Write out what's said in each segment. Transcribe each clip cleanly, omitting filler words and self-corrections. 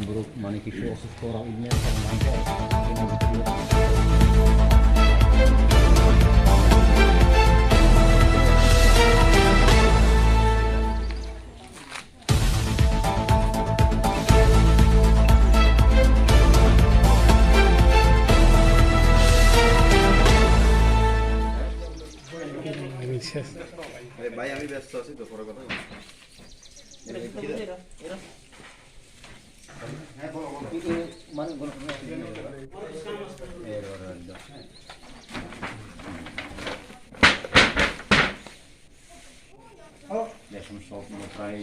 memburuk মানে কিছু অসুস্থ ইলমের কারণে ভাই আমি ব্যস্ত আছি তো পরে কথা এখন সব প্রায়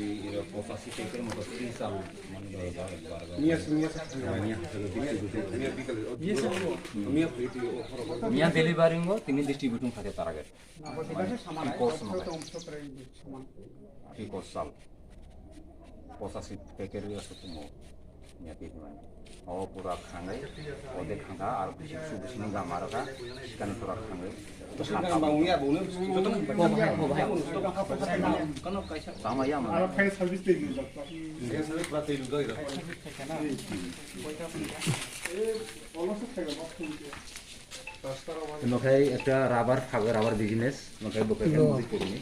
85 টাকার মতো চাল মানে মিয়া ডেলিভারিং তিনি ডিস্ট্রিবিউটিং থাকে তার আগে কি কোর্স চাল 85 টাকার আছে তুমি মিয়া দিই মানে ও পুরা খাঙ্গাই ওদের খাঙ্গা আর সুবিসিনি গামারকা সেখানে পুরা খাঙ্গাই তো সামা বাউয়া বউনে তো ভাই কোন কাইসা সামা ইয়া মানে আর ফাইল সার্ভিস দিয়ে দিল এই সার্ভিস প্রাতে দিল এটা না অলসো থাকে নখাই একটা রাবার বিজনেস নখাই বকে করিনি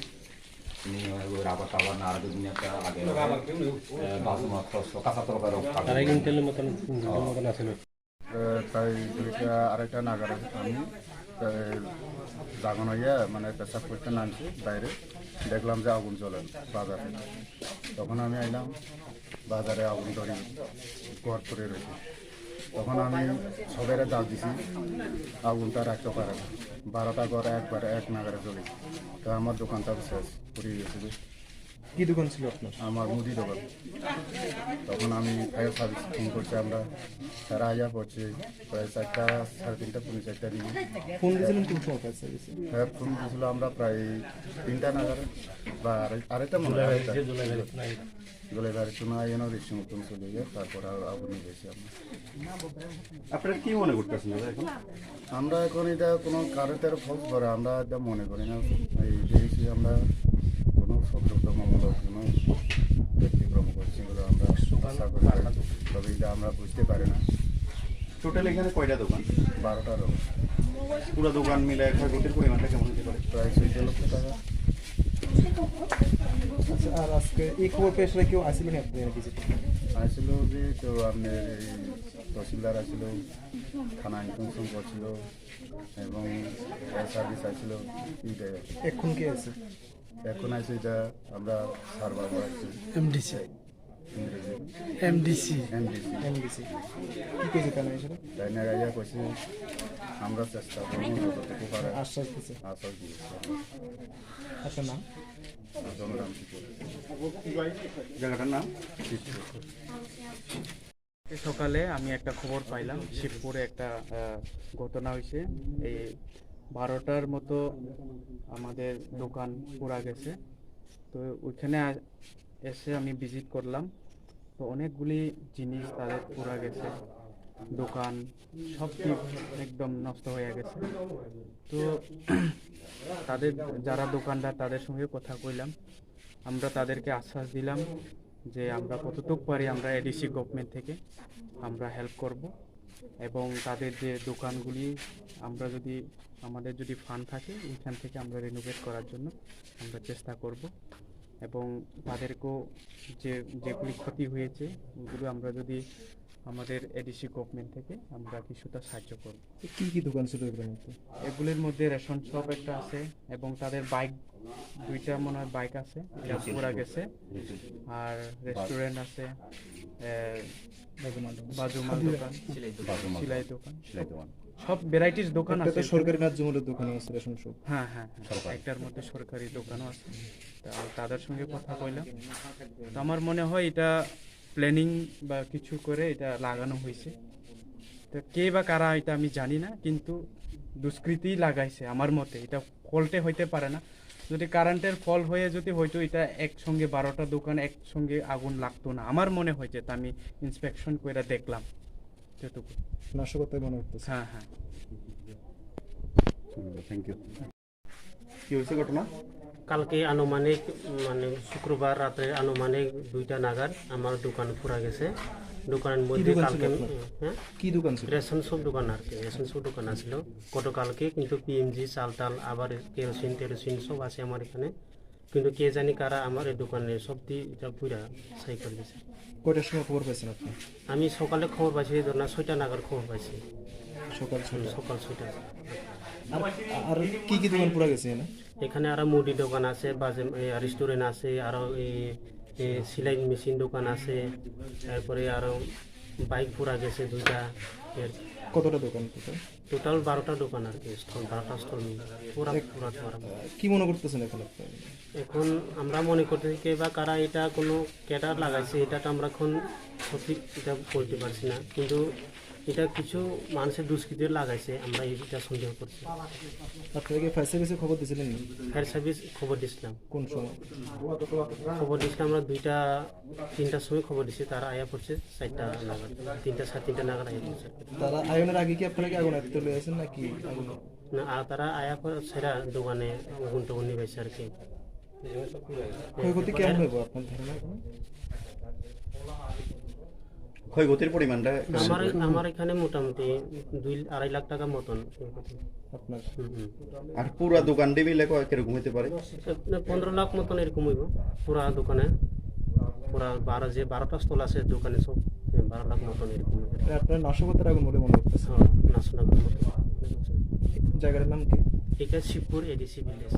ini rapat tawar na ada dunia ka age basu makros kasa torobar তারা কিন্তু মতন আসলে তাই দুইটা আরেকটা নাগার আমি জাগানো ইয়ে মানে পেশাব করতে নামছি বাইরে দেখলাম যে আগুন জ্বলে বাজারে তখন আমি আইলাম বাজারে আগুন ধরে ঘর করে রয়েছে তখন আমি সবাই ডাক দিছি আগুনটা রাখতে পারে না 12টা ঘর একবারে এক নাগারে জ্বলে তো আমার দোকানটা শেষ পুড়িয়ে গেছিল কি দোকান ছিল আপনার আমার মুদি দোকান তখন আমি ফায়ার সার্ভিস ফোন করছি আমরা তারা আয়া পড়ছে প্রায় 4টা 3:30 পৌনে 4টা দিকে ফোন দিয়েছিলেন কোন সময় ফায়ার সার্ভিসে হ্যাঁ ফোন দিয়েছিল আমরা প্রায় 3টা নাগারে বা আরেকটা মনে হয় জুলাই বাড়ি শোনা এনে রেশি মতন চলে গিয়ে তারপর আগুন গেছি আপনারা কি মনে করতেছেন এখন আমরা এখন এটা কোনো কারেন্টের ফলস করে আমরা এটা মনে করি না এই যে আমরা কোনো সতর্কতামূলক কোনো ব্যক্তিক্রম করছি বলে আমরা আশা করি তবে এটা আমরা বুঝতে পারি না টোটাল এখানে কয়টা দোকান 12টা দোকান পুরো দোকান মিলে ক্ষয়ক্ষতির পরিমাণটা কেমন হতে পারে প্রায় 16 লক্ষ টাকা আর আজকে এই খবর পেয়ে আসলে কেউ আসিলেন আপনার ভিজিটে আসছিল যে কেউ আপনার এই তহসিলদার আসছিল থানা ইনফরমেশন করছিল এবং সার্ভিস আসছিল এইটাই এখন কে আছে এখন আছে এটা আমরা সার্ভার আছি এমডিসি এমডিসি কি কইছে কেন এসে তাই না গাইয়া কইছে আমরা চেষ্টা করব যতটুকু পারে আশ্বাস দিয়েছে আপনার নাম জনরাম জায়গাটার নাম সকালে আমি একটা খবর পাইলাম শিবপুরে একটা ঘটনা হয়েছে এই 12টার মতো আমাদের দোকান পুরা গেছে তো ওইখানে এসে আমি ভিজিট করলাম তো অনেকগুলি জিনিস তাদের পুরা গেছে দোকান সব একদম নষ্ট হয়ে গেছে তো তাদের যারা দোকানদার তাদের সঙ্গে কথা কইলাম আমরা তাদেরকে আশ্বাস দিলাম যে আমরা কতটুকু পারি আমরা এডিসি গভর্নমেন্ট থেকে আমরা হেল্প করব এবং তাদের যে দোকানগুলি আমরা যদি আমাদের যদি ফান্ড থাকে ওইখান থেকে আমরা রিনোভেট করার জন্য আমরা চেষ্টা করব এবং তাদেরকেও যেগুলি ক্ষতি হয়েছে ওগুলো আমরা যদি আমাদের এডিসি গভর্নমেন্ট থেকে আমরা কিছুটা সাহায্য করব কি কি দোকান ছিল এগুলির মধ্যে রেশন শপ একটা আছে এবং তাদের বাইক দুইটা মনে হয় বাইক আছে এটা পুরা গেছে আর রেস্টুরেন্ট আছে বাজুমাল দোকান সেলাই দোকান সব ভ্যারাইটিস দোকান আছে সরকারি ন্যায্যমূল্যের দোকান আছে রেশন শপ হ্যাঁ একটার মধ্যে সরকারি দোকানও আছে তাদের সঙ্গে কথা কইলাম তো আমার মনে হয় এটা প্ল্যানিং বা কিছু করে এটা লাগানো হয়েছে তো কে বা কারা এটা আমি জানি না কিন্তু দুষ্কৃতি লাগাইছে আমার মতে এটা ফল্টে হইতে পারে না যদি কারেন্টের ফল হয়ে যদি হয়তো এটা একসঙ্গে 12টা দোকান একসঙ্গে আগুন লাগতো না আমার মনে হয়েছে তা আমি ইন্সপেকশন করে দেখলাম যেটুকু নাশকতায় মনে হচ্ছে হ্যাঁ থ্যাংক ইউ কি হয়েছে ঘটনা কালকে আনুমানিক মানে শুক্রবার রাতে আনুমানিক 2টা নাগাদ আমার দোকান পুরা গেছে দোকানের কি মধ্যে দোকান কালকে ছিল আপনার? হ্যাঁ কি দোকান ছিল? রেশন সব দোকান আর কি, রেশন সব দোকান আসলো গতকালকে, কিন্তু পিএমজি চাল টাল আবার কেরোসিন টেরোসিন সব আছে আমার এখানে, কিন্তু কে জানি কারা আমার এই দোকানে সব দিয়ে এটা পুরা সাই করে দিয়েছে। কয়টার সময় খবর পাইছেন আপনি? আমি সকালে খবর পাইছি, ধর না 6টা নাগাদ খবর পাইছি, সকাল 6টা। সকাল 6টা। আর কি কি দোকান পুরা গেছে এখানে? এখানে আরো মুদি দোকান আছে, বাজে রেস্টুরেন্ট আছে, আরো সেলাই মেশিন দোকান আছে, তারপরে আরো বাইক পুরা গেছে 2টা। কতটা দোকান টোটাল? টোটাল 12টা দোকান আর কি, স্টল 12টা স্টল মিলে পুরা পুরা পুরা। কি মনে করতেছেন এখন আপনি? এখন আমরা মনে করতেছি কে বা কারা এটা কোনো ক্যাটার লাগাইছে, এটা তো আমরা এখন সঠিক এটা বলতে পারছি না, কিন্তু এটা কিছু মানুষের দুষ্কৃতি লাগাইছে, আমরা এটা সন্দেহ করছি। আপনারা কি ফায়ার সার্ভিসে খবর দিয়েছিলেন? ফায়ার সার্ভিস খবর দিয়েছিলাম, কোন সময়? খবর দিয়েছিলাম আমরা 3টার সময় খবর দিচ্ছি, তারা আয়া পড়ছে 4টা নাগাদ, 3টা 3:30 নাগাদ আয়া পড়ছে। তারা আয়নের আগে কি আপনারা কি আগুন আয়ত্তে লয়ে আছেন নাকি আগুন? না আর তারা আয়া পর সেরা দোকানে আগুন টাগুন নিবাইছে আর কি। ক্ষয়ক্ষতি কেমন হইব আপনার ধারণা এখন? ক্ষয়ক্ষতির পরিমাণটা আমার এখানে মোটামুটি 2-2.5 লাখ টাকা মতন ক্ষয়ক্ষতি। আপনার আর পুরা দোকানটি মিলে কিরকম হতে পারে? 15 লাখ মতন এরকম হইব পুরা দোকানে, পুরা 12টা স্টল আছে দোকানে, সব 12 লাখ মতন এরকম হইবে। আপনার নাশকতার আগুন বলে মনে করতেছেন? নাসনাগুর মতন। জায়গাটার নাম কি? এটা শিবপুর এডিসি ভিলেজ।